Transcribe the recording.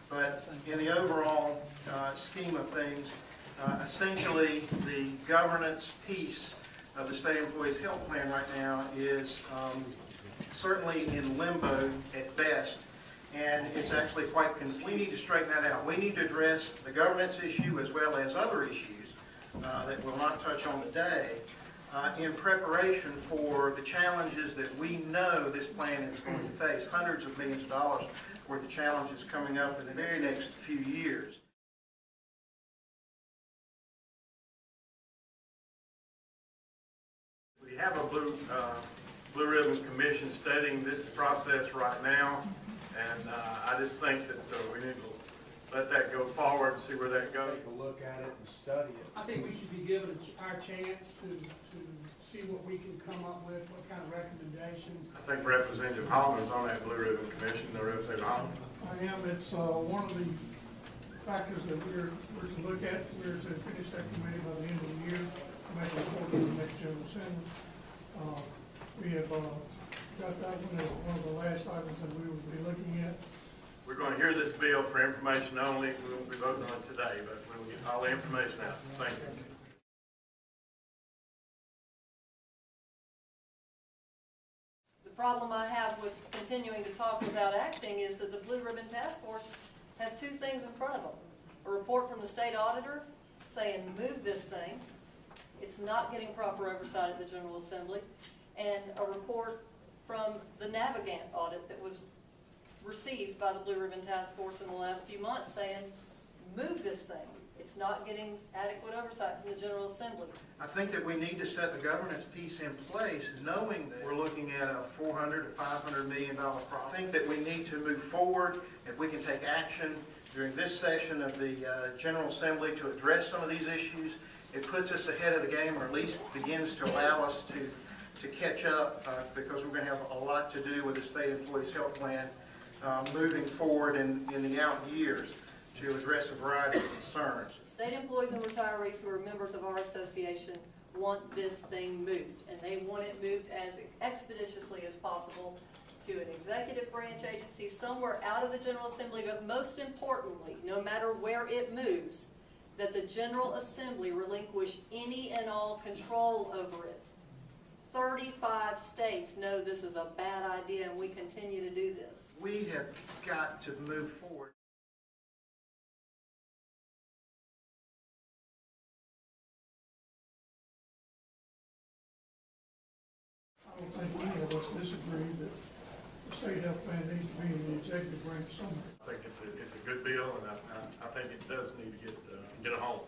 But in the overall scheme of things, essentially the governance piece of the State Employees Health Plan right now is certainly in limbo at best, and it's actually quite we need to straighten that out. We need to address the governance issue as well as other issues that we'll not touch on today in preparation for the challenges that we know this plan is going to face, hundreds of millions of dollars worth of challenges coming up in the very next few years. We have a blue ribbon commission studying this process right now, and I just think that we need to let that go forward and see where that goes. Take a look at it and study it. I think we should be given our chance to see what we can come up with, what kind of recommendations. I think Representative Holland is on that blue ribbon commission. Representative Holland. I am. It's one of the factors that we're to look at. We're to finish that committee by the end of the year, make a report to the next General Assembly. We have got that one as one of the last items that we will be looking at. We're going to hear this bill for information only. We won't be voting on it today, but we'll get all the information out. Thank you. The problem I have with continuing to talk without acting is that the Blue Ribbon Task Force has two things in front of them. A report from the state auditor saying move this thing. It's not getting proper oversight at the General Assembly. And a report from the Navigant audit that was received by the Blue Ribbon Task Force in the last few months saying move this thing. It's not getting adequate oversight from the General Assembly. I think that we need to set the governance piece in place, knowing that we're looking at a $400 to $500 million problem. I think that we need to move forward. If we can take action during this session of the General Assembly to address some of these issues, it puts us ahead of the game, or at least begins to allow us to catch up, because we're going to have a lot to do with the State Employees Health Plan moving forward in the out years to address a variety of concerns. State employees and retirees who are members of our association want this thing moved, and they want it moved as expeditiously as possible to an executive branch agency somewhere out of the General Assembly, but most importantly, no matter where it moves, that the General Assembly relinquish any and all control over it. 35 states know this is a bad idea, and we continue to do this. We have got to move forward. I don't think any of us disagree that the state health plan needs to be in the executive branch somewhere. I think it's a good bill, and I think it does need to get a home.